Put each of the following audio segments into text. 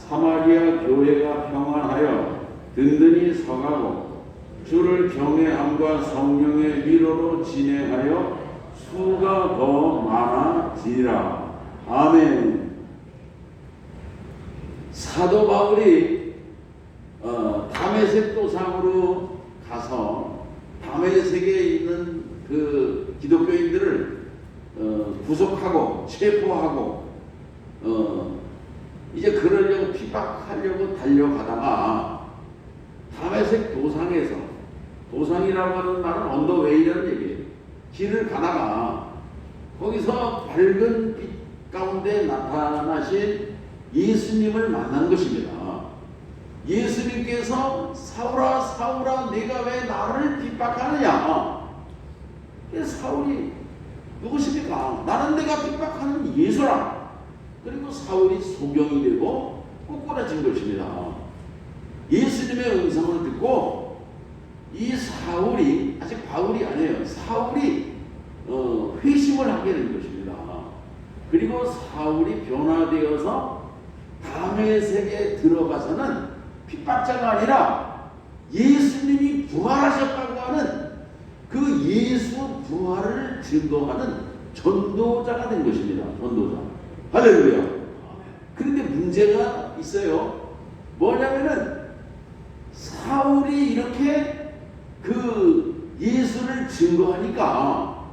사마리아 교회가 평안하여 든든히 서가고 주를 경외함과 성령의 위로로 진행하여 수가 더 많아지리라. 아멘. 사도 바울이 다메섹 도상으로 가서 다메섹에 있는 그 기독교인들을 구속하고 체포하고 이제 그러려고 핍박하려고 달려가다가 다메섹 도상에서, 도상이라고 하는 말은 언더웨이라는 얘기예요. 길을 가다가 거기서 밝은 빛 가운데 나타나신 예수님을 만난 것입니다. 예수님께서 사울아 사울아 네가 왜 나를 핍박하느냐. 사울이 누구십니까? 나는 내가 핍박하는 예수라. 그리고 사울이 소경이 되고 꼬꾸라진 것입니다. 예수님의 음성을 듣고 이 사울이, 아직 바울이 아니에요, 사울이 회심을 하게 된 것입니다. 그리고 사울이 변화되어서 다메섹에 들어가서는 핍박자가 아니라 예수님이 부활하셨다고 하는 그 예수 부활을 증거하는 전도자가 된 것입니다. 전도자. 할렐루야. 그런데 문제가 있어요. 뭐냐면은 사울이 이렇게 그 예수를 증거하니까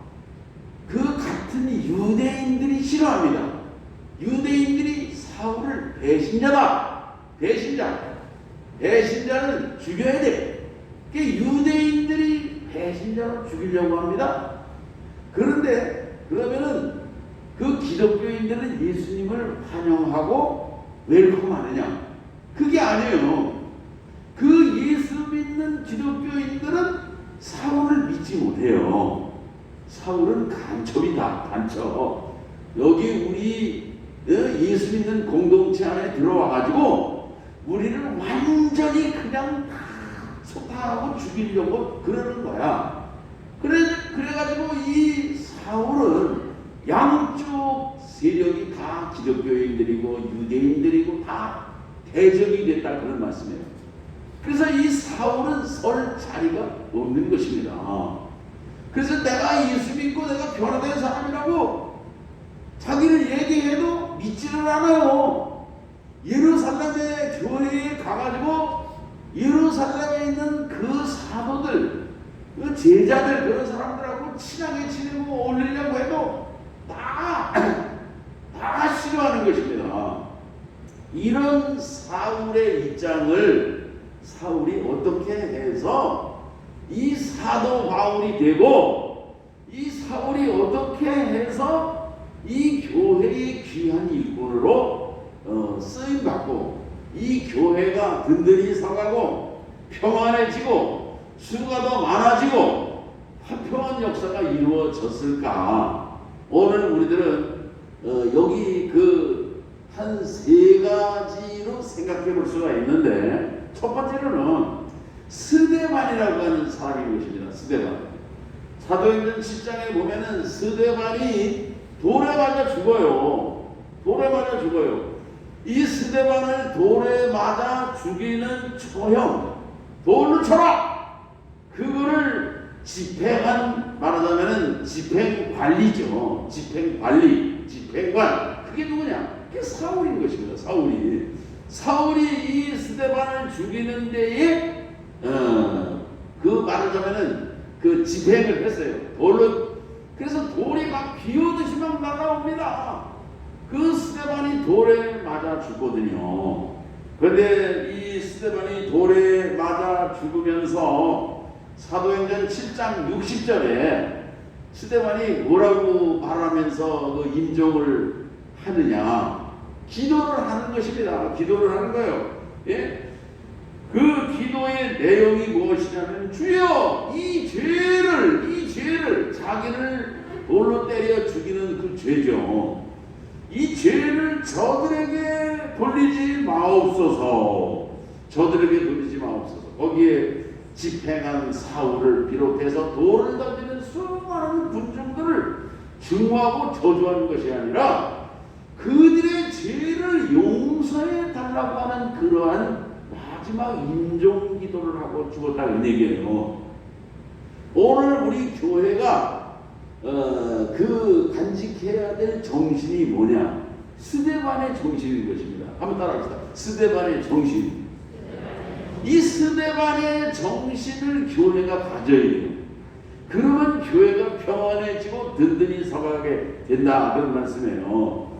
그 같은 유대인들이 싫어합니다. 유대인들이 사울을 배신자다. 배신자는 죽여야 돼. 유대인들이 배신자로 죽이려고 합니다. 그런데 그러면은 그 기독교인들은 예수님을 환영하고 웰컴하느냐? 그게 아니에요. 그 예수 믿는 기독교인들은 사울을 믿지 못해요. 사울은 간첩이다. 간첩. 여기 우리 예수 믿는 공동체 안에 들어와가지고 우리를 완전히 그냥 다 소탕하고 죽이려고 그러는 거야. 그래가지고 이 사울은 양쪽 세력이 다 기독교인들이고 유대인들이고 다 대적이 됐다, 그런 말씀이에요. 그래서 이 사울은 설 자리가 없는 것입니다. 그래서 내가 예수 믿고 내가 변화된 사람이라고 자기를 얘기해도 믿지를 않아요. 예루살렘의 교회에 가가지고 예루살렘에 있는 그 사도들, 그 제자들, 그런 사람들하고 친하게 지내고 어울리려고 해도 다 싫어하는 것입니다. 이런 사울의 입장을 사울이 어떻게 해서 이 사도 바울이 되고, 이 사울이 어떻게 해서 이 교회의 귀한 일꾼으로 쓰임받고 이 교회가 든든히 서가고 평안해지고 수가 더 많아지고 화평한 역사가 이루어졌을까? 오늘 우리들은 여기 그 한 세 가지로 생각해 볼 수가 있는데, 첫 번째로는 스데반이라고 하는 사람인 것입니다. 스데반. 사도행전 7장에 보면은 스데반이 돌에 맞아 죽어요. 돌에 맞아 죽어요. 이 스데반을 돌에 맞아 죽이는 초형, 돌로 쳐라! 그거를 집행한, 말하자면은 집행관리죠. 집행관리, 집행관. 그게 누구냐? 그게 사울인 것입니다. 사울이 이 스데반을 죽이는 데에 그 말하자면은 그 집행을 했어요. 돌로. 그래서 돌이 막 비오듯이 막 날아옵니다. 그 스데반이 돌에 맞아 죽거든요. 그런데 이 스데반이 돌에 맞아 죽으면서 사도행전 7장 60절에 스데반이 뭐라고 말하면서 그 임종을 하느냐? 기도를 하는 것입니다. 기도를 하는 거예요. 예? 그 기도의 내용이 무엇이냐면, 주여, 이 죄를 자기를 돌로 때려 죽이는 그 죄죠. 이 죄를 저들에게 돌리지 마옵소서. 거기에 집행한 사울을 비롯해서 돌을 던지는 수많은 군중들을 증오하고 저주하는 것이 아니라 그들의 죄를 용서해 달라고 살라고 하는 그러한 마지막 임종 기도를 하고 죽었다는 얘기예요. 오늘 우리 교회가 그 간직해야 될 정신이 뭐냐? 스데반의 정신인 것입니다. 한번 따라합시다. 스데반의 정신. 이 스데반의 정신을 교회가 가져야 돼요. 그러면 교회가 평안해지고 든든히 서가게 된다, 그런 말씀이에요.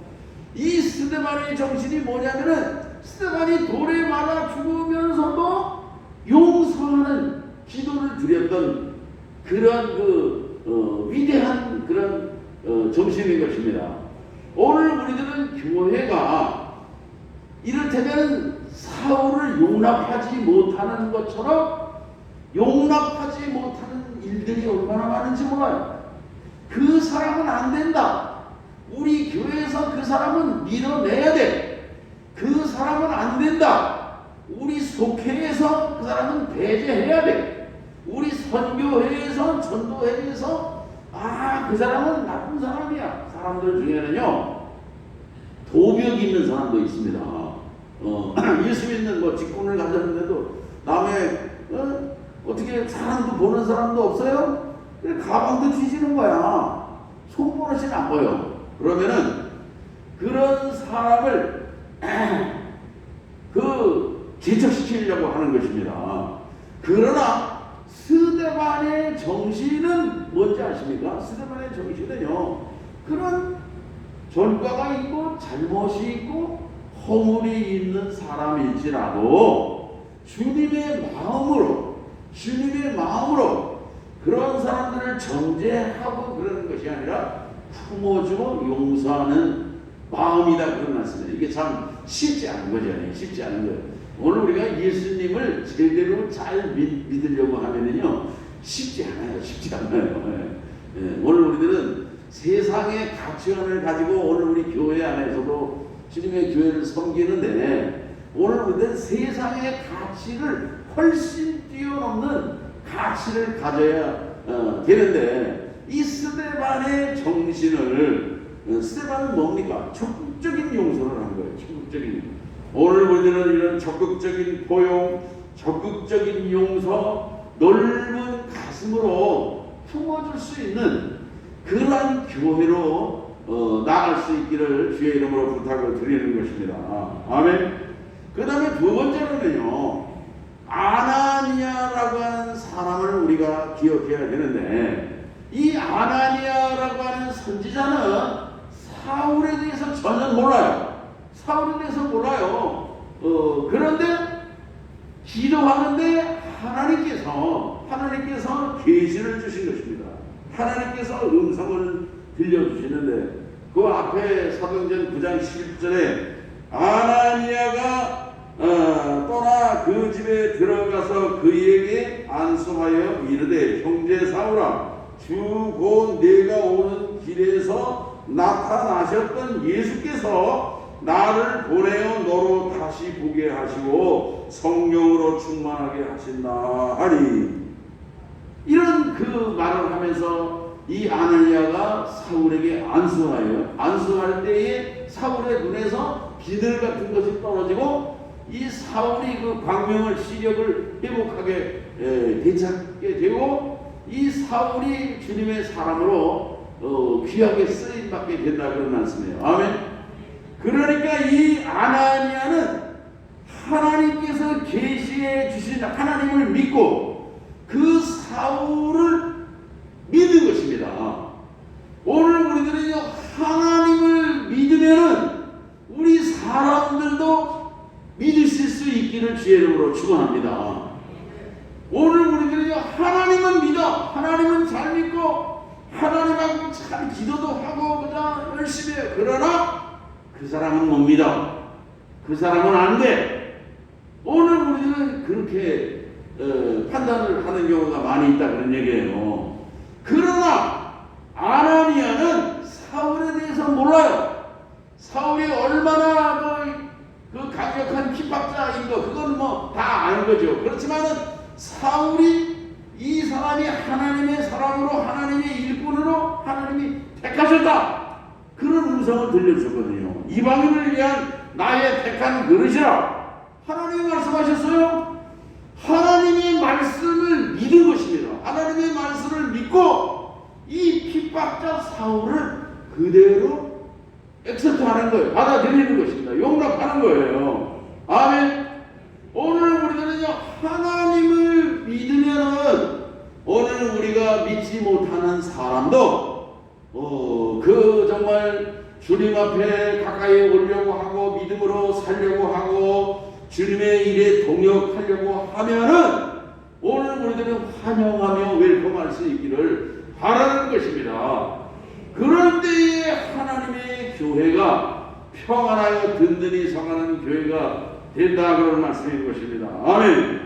이 스데반의 정신이 뭐냐면은, 스데반이 돌에 맞아 죽으면서도 용서하는 기도를 드렸던 그런 위대한 그런 정신인 것입니다. 오늘 우리들은 교회가 이를테면 사울을 용납하지 못하는 것처럼 용납하지 못하는 일들이 얼마나 많은지 몰라요. 그 사람은 안 된다. 우리 교회에서 그 사람은 밀어내야 돼. 그 사람은 안 된다. 우리 속회에서 그 사람은 배제해야 돼. 우리 선교회에서 전도회에서 그 사람은 나쁜 사람이야. 사람들 중에는요, 도벽이 있는 사람도 있습니다. 예수 믿는 직분을 가졌는데도 남의 어떻게 사람도 보는 사람도 없어요? 가방도 뒤지는 거야. 손버릇이 나빠요. 그러면은 그런 사람을 제척시키려고 하는 것입니다. 그러나 스데반의 정신은 뭔지 아십니까? 스데반의 정신은요, 그런 전과가 있고 잘못이 있고 허물이 있는 사람일지라도 주님의 마음으로 그런 사람들을 정죄하고 그러는 것이 아니라 품어주고 용서하는 마음이다, 그런 말씀이에요. 이게 참 쉽지 않은 거잖아요. 쉽지 않은 거예요. 오늘 우리가 예수님을 제대로 잘 믿으려고 하면은요, 쉽지 않아요. 오늘 우리들은 세상의 가치관을 가지고 오늘 우리 교회 안에서도 주님의 교회를 섬기는데, 오늘 우리는 세상의 가치를 훨씬 뛰어넘는 가치를 가져야 되는데, 이 스데반의 정신을, 스데반은 뭡니까? 적극적인 용서를 한 거예요. 적극적인. 오늘 우리들은 이런 적극적인 포용, 적극적인 용서, 넓은 가슴으로 품어줄 수 있는 그러한 교회로 나아갈 수 있기를 주의 이름으로 부탁을 드리는 것입니다. 아멘. 그 다음에 두 번째로는요, 아나니아라고 하는 사람을 우리가 기억해야 되는데, 이 아나니아라고 하는 선지자는 사울에 대해서 전혀 몰라요. 사울에 대해서 몰라요. 그런데 기도하는데 하나님께서 계시를 주신 것입니다. 하나님께서 음성을 들려주시는데, 그 앞에 사도행전 9장 11절에 아나니아가 떠나 그 집에 들어가서 그에게 안수하여 이르되, 형제 사울아, 주 곧 내가 오는 길에서 나타나셨던 예수께서 나를 보내어 너로 다시 보게 하시고 성령으로 충만하게 하신다 하니, 이런 그 말을 하면서 이 아나니아가 사울에게 안수할 때에 사울의 눈에서 비늘 같은 것이 떨어지고, 이 사울이 그 광명을 시력을 회복하게 되찾게 되고, 이 사울이 주님의 사람으로 귀하게 쓰임받게 된다, 그런 말씀이에요. 아멘. 그러니까 이 아나니아는 하나님께서 계시해 주신 하나님을 믿고 그 사울을 믿은 것입니다. 오늘 우리들은요, 하나님을 믿으면은 우리 사람들도 믿으실 수 있기를 주의 이름으로 축원합니다. 오늘 우리들은요, 하나님은 믿어, 하나님은 잘 믿고 하나님하고 잘 기도도 하고 그냥 열심히 해요. 그러나 그 사람은 못 믿어. 그 사람은 안 돼. 오늘 우리는 그렇게 판단을 하는 경우가 많이 있다, 그런 얘기예요. 그러나 아나니아는 사울에 대해서 몰라요. 사울이 얼마나 그 강력한 핍박자인 거, 그건 뭐 다 아는 거죠. 그렇지만은 사울이 이 사람이 하나님의 사람으로, 하나님의 일꾼으로 하나님이 택하셨다, 그런 음성을 들려주거든요. 이방인을 위한 나의 택한 그릇이라 하나님이 말씀하셨어요. 하나님의 말씀을 믿은 것입니다. 하나님의 말씀을 믿고 이 핍박자 사울을 그대로 액셉트하는 거예요. 받아들이는 것입니다. 용납하는 거예요. 아멘. 오늘 우리들은요, 하나님을 믿으면은 오늘 우리가 믿지 못하는 사람도 그 정말 주님 앞에 가까이 오려고 하고 믿음으로 살려고 하고 주님의 일에 동역하려고 하면은 오늘 우리들은 환영하며 웰컴할 수 있기를 바라는 것입니다. 그럴 때에 하나님의 교회가 평안하여 든든히 서가는 교회가 된다 그런 말씀인 것입니다. 아멘.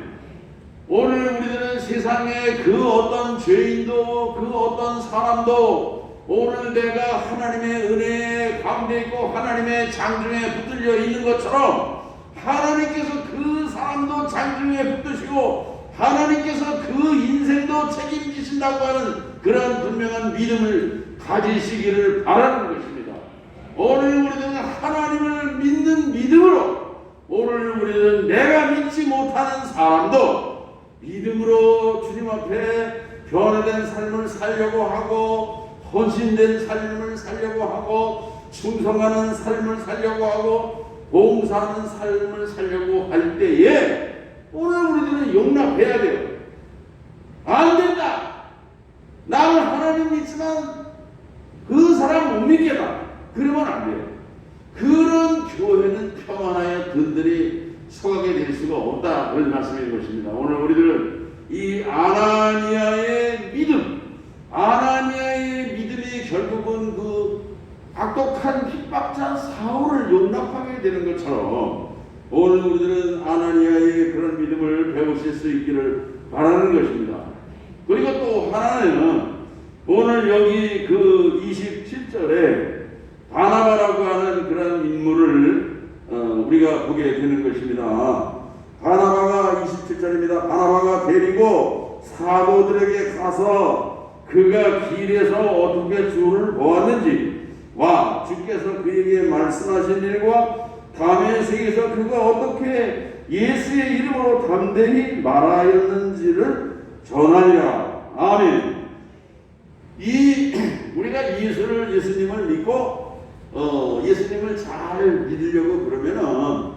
오늘 우리들은 세상에 그 어떤 죄인도 그 어떤 사람도 오늘 내가 하나님의 은혜 가운데 있고 하나님의 장중에 붙들려 있는 것처럼 하나님께서 그 사람도 장중에 붙드시고 하나님께서 그 인생도 책임지신다고 하는 그런 분명한 믿음을 가지시기를 바라는 것입니다. 오늘 우리들은 하나님을 믿는 믿음으로 오늘 우리는 내가 믿지 못하는 사람도 믿음으로 주님 앞에 변화된 삶을 살려고 하고 헌신된 삶을 살려고 하고 충성하는 삶을 살려고 하고 봉사하는 삶을 살려고 할 때에 오늘 우리들은 용납해야 돼요. 안 된다. 나는 하나님 믿지만 그 사람 못 믿겠다. 그러면 안 돼요. 그런 교회는 평안하여 든든히 서가게 될 수가 없다. 그런 말씀인 것입니다. 오늘 우리들은 이 아나니아의 믿음, 아나니아의 믿음이 결국은 그 악독한 핍박자 사울을 용납하게 되는 것처럼 오늘 우리들은 아나니아의 그런 믿음을 배우실 수 있기를 바라는 것입니다. 그리고 또 하나는 오늘 여기 그 27절에 바나바라고 하는 그런 인물을 우리가 보게 되는 것입니다. 바나바가 27절입니다. 바나바가 데리고 사도들에게 가서 그가 길에서 어떻게 주를 보았는지 와 주께서 그에게 말씀하신 일과 다메섹에서 그가 어떻게 예수의 이름으로 담대히 말하였는지를 전하리라. 아멘. 우리가 예수님을 믿고 예수님을 잘 믿으려고 그러면은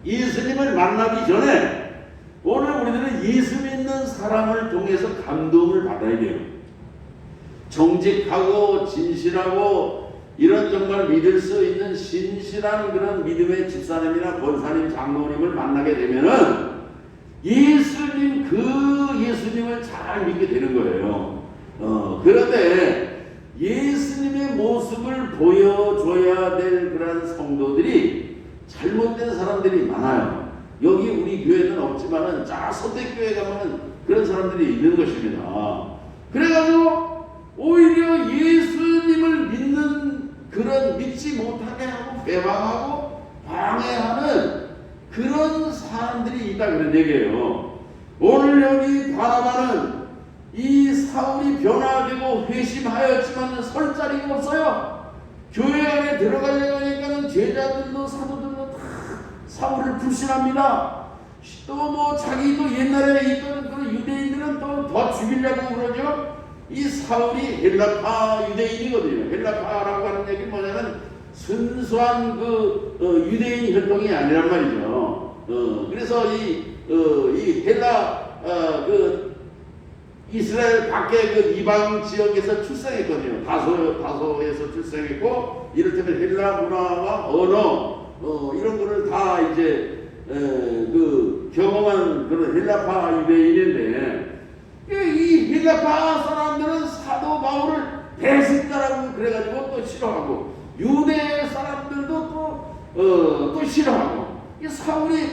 예수님을 만나기 전에 오늘 우리들은 예수 믿는 사람을 통해서 감동을 받아야 돼요. 정직하고 진실하고 이런 정말 믿을 수 있는 신실한 그런 믿음의 집사님이나 권사님, 장로님을 만나게 되면은 예수님 그 예수님을 잘 믿게 되는 거예요. 그런데 예수님의 모습을 보여줘야 될 그런 성도들이 잘못된 사람들이 많아요. 여기 우리 교회는 없지만은 선택교회 가면은 그런 사람들이 있는 것입니다. 그래가지고 오히려 예수님을 믿는 그런 믿지 못하게 하고 배반하고 방해하는 그런 사람들이 있다 그런 얘기예요. 오늘 여기 바나바는 이 사울이 변화되고 회심하였지만 설 자리가 없어요. 교회 안에 들어가려고 하니까는 제자들도 사도들도 다 사울을 불신합니다. 또 뭐 자기도 옛날에 있던 그런 유대인들은 또 더 죽이려고 그러죠. 이 사울이 헬라파 유대인이거든요. 헬라파라고 하는 얘기는 뭐냐면 순수한 그 유대인 혈통이 아니란 말이죠. 그래서 이 헬라 그 이스라엘 밖에 그 이방 지역에서 출생했거든요. 다소에서 출생했고 이를테면 헬라 문화와 언어 이런 거를 다 이제 그 경험한 그런 헬라파 유대인인데 이 헬라파 사람들은 사도 바울을 배신자라고 그래가지고 또 싫어하고 유대 사람들도 또 싫어하고 이 사울이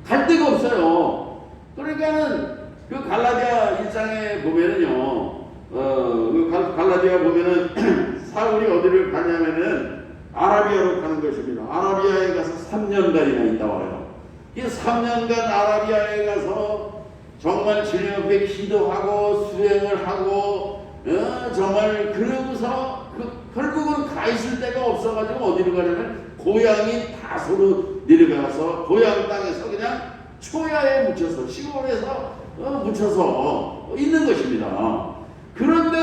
갈 데가 없어요. 그러니까는 그 갈라디아 1장에 보면은요, 그 갈라디아 보면은 사울이 어디를 가냐면은 아라비아로 가는 것입니다. 아라비아에 가서 3년간이나 있다 와요. 이 3년간 아라비아에 가서 정말 주님 앞에 기도하고 수행을 하고 정말 그러고서 결국은 가 있을 데가 없어가지고 어디로 가냐면 고향이 다소로 내려가서 고향 땅에서 그냥 초야에 묻혀서 시골에서 묻혀서 있는 것입니다. 그런데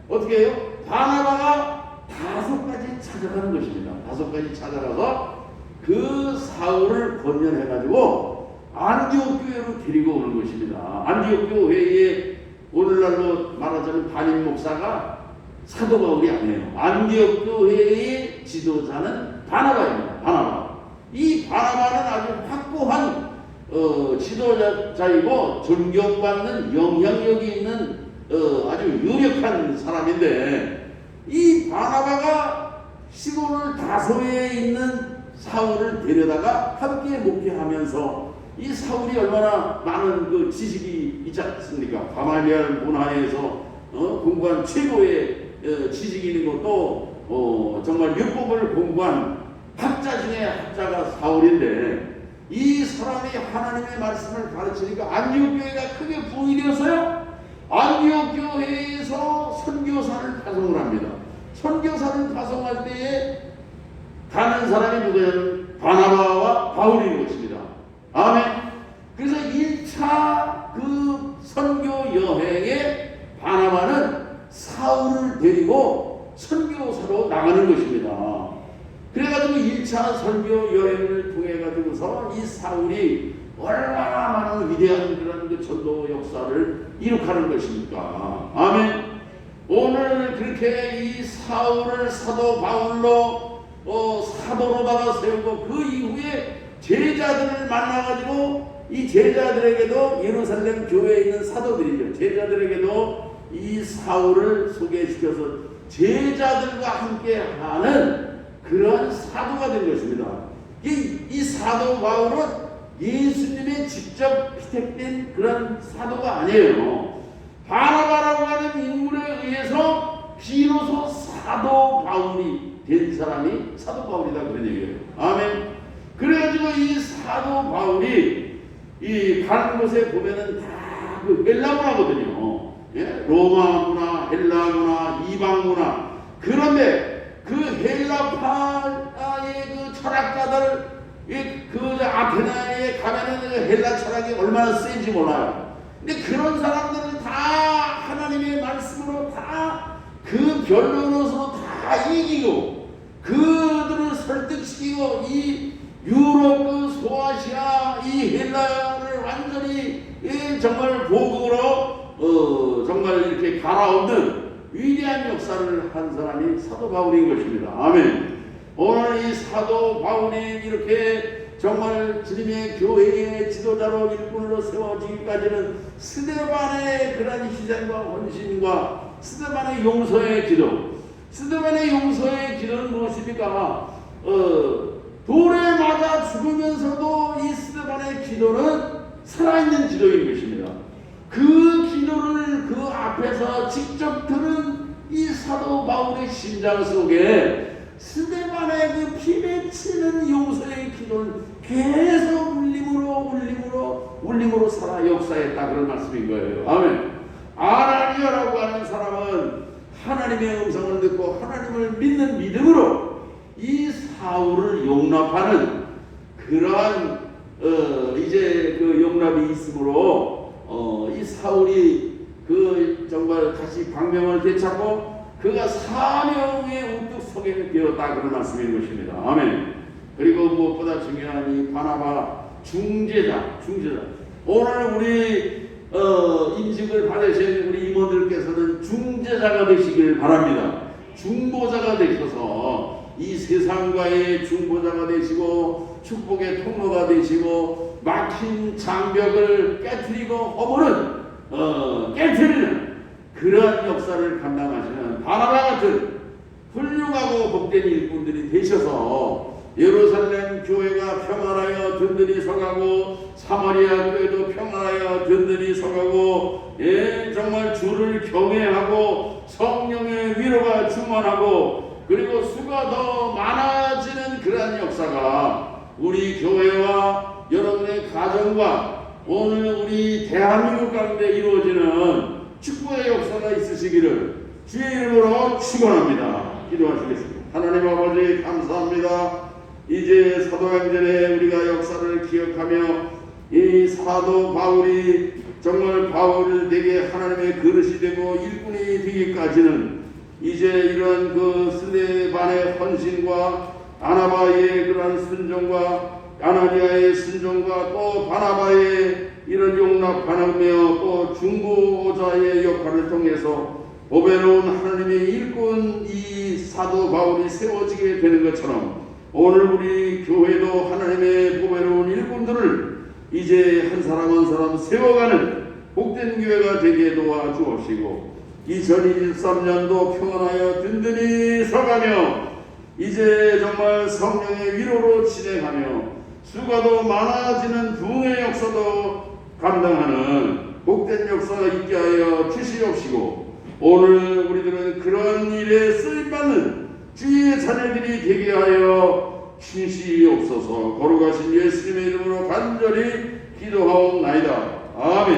어떻게 해요? 바나바가 5가지 찾아가는 것입니다. 5가지 찾아가서 그 사울을 권면해가지고 안디옥 교회로 데리고 오는 것입니다. 안디옥 교회에 오늘날로 말하자면 담임 목사가 사도 바울이 아니에요. 안디옥 교회의 지도자는 바나바입니다. 바나바. 이 바나바는 아주 확고한 지도자이고 존경받는 영향력이 있는 아주 유력한 사람인데, 이 바나바가 시골 다소에 있는 사울을 데려다가 함께 목회하면서, 이 사울이 얼마나 많은 그 지식이 있지 않습니까? 가말리알 문화에서 공부한 최고의 지식이 있는 것도 정말 율법을 공부한 학자 중에 학자가 사울인데, 이 사람이 하나님의 말씀을 가르치니까 안디옥 교회가 크게 부흥이 되었어요. 안디옥 교회에서 선교사를 파송을 합니다. 선교사를 파송할 때에 가는 사람이 누구냐면 바나바와 바울인 것입니다. 아멘. 그래서 1차 그 선교 여행에 바나바는 사울을 데리고 선교사로 나가는 것입니다. 그래가지고 1차 선교 여행을 통해 가지고서 이 사울이 얼마나 많은 위대한 그런 그 전도 역사를 이룩하는 것입니까? 아멘. 오늘 그렇게 이 사울을 사도 바울로 사도로다가 세우고 그 이후에 제자들을 만나가지고 이 제자들에게도 예루살렘 교회에 있는 사도들이죠. 제자들에게도 이 사울을 소개시켜서 제자들과 함께 하는 그런 사도가 된 것입니다. 이 사도 바울은 예수님의 직접 피택된 그런 사도가 아니에요. 바나바라고 하는 인물에 의해서 비로소 사도 바울이 된 사람이 사도 바울이다, 그런 얘기예요. 아멘. 그래가지고 이 사도 바울이 이 가는 곳에 보면은 다 그 헬라 문화거든요. 예? 로마 문화, 헬라 문화, 이방 문화. 그런데 그 헬라파의 그 철학자들, 그 아테네에 가면은 그 헬라 철학이 얼마나 센지 몰라요. 근데 그런 사람들은 다 하나님의 말씀으로 다 그 변론으로 다 이기고, 그들을 설득시키고, 이 유럽 그 소아시아 이 헬라를 완전히 정말 복으로 정말 이렇게 갈아엎는 위대한 역사를 한 사람이 사도 바울인 것입니다. 아멘. 오늘 이 사도 바울이 이렇게 정말 주님의 교회의 지도자로 일꾼으로 세워지기까지는 스데반의 그런 희생과 헌신과 스데반의 용서의 기도. 스데반의 용서의 기도는 무엇입니까? 돌에 맞아 죽으면서도 이 스데반의 기도는 살아있는 기도인 것입니다. 그 기도를 그 앞에서 직접 들은 이 사도 바울의 심장 속에 스데반의 그 피 맺히는 용서의 기도는 계속 울림으로 살아 역사했다, 그런 말씀인 거예요. 아멘. 아나니아라고 하는 사람은 하나님의 음성을 듣고 하나님을 믿는 믿음으로 이 사울을 용납하는 그러한 이제 그 용납이 있으므로 이 사울이 그 정말 다시 광명을 되찾고 그가 사명에 우뚝 서게 되었다, 그런 말씀인 것입니다. 아멘. 그리고 무엇보다 중요한 이 바나바 중재자. 오늘 우리 임직을 받으신 우리 임원들께서는 중재자가 되시길 바랍니다. 중보자가 되셔서 이 세상과의 중보자가 되시고 축복의 통로가 되시고 막힌 장벽을 깨트리고 허물은 깨트리는 그러한 역사를 감당하시는 바나바 같은 훌륭하고 복된 일꾼들이 되셔서 예루살렘 교회가 평안하여 든든히 서가고 사마리아 교회도 평안하여 든든히 서가고 정말 주를 경외하고 성령의 위로가 충만하고 그리고 수가 더 많아지는 그러한 역사가 우리 교회와 여러분의 가정과 오늘 우리 대한민국 가운데 이루어지는 축복의 역사가 있으시기를 주의 이름으로 축원합니다. 기도하시겠습니다. 하나님 아버지 감사합니다. 이제 사도행전에 우리가 역사를 기억하며 이 사도 바울이 정말 바울에게 하나님의 그릇이 되고 일꾼이 되기까지는 이제 이런 그 스데반의 헌신과 아나바의 그러한 순종과 아나니아의 순종과 또 바나바의 이런 용납하며 또 중보자의 역할을 통해서 보배로운 하나님의 일꾼 이 사도 바울이 세워지게 되는 것처럼 오늘 우리 교회도 하나님의 보배로운 일꾼들을 이제 한 사람 한 사람 세워가는 복된 교회가 되게 도와주옵시고 2023년도 평안하여 든든히 서가며 이제 정말 성령의 위로로 진행하며 수가 더 많아지는 부흥의 역사도 감당하는 복된 역사가 있게 하여 주시옵시고 오늘 우리들은 그런 일에 쓰임받는 주의 자녀들이 되게 하여 주시옵소서. 거룩하신 예수님의 이름으로 간절히 기도하옵나이다. 아멘.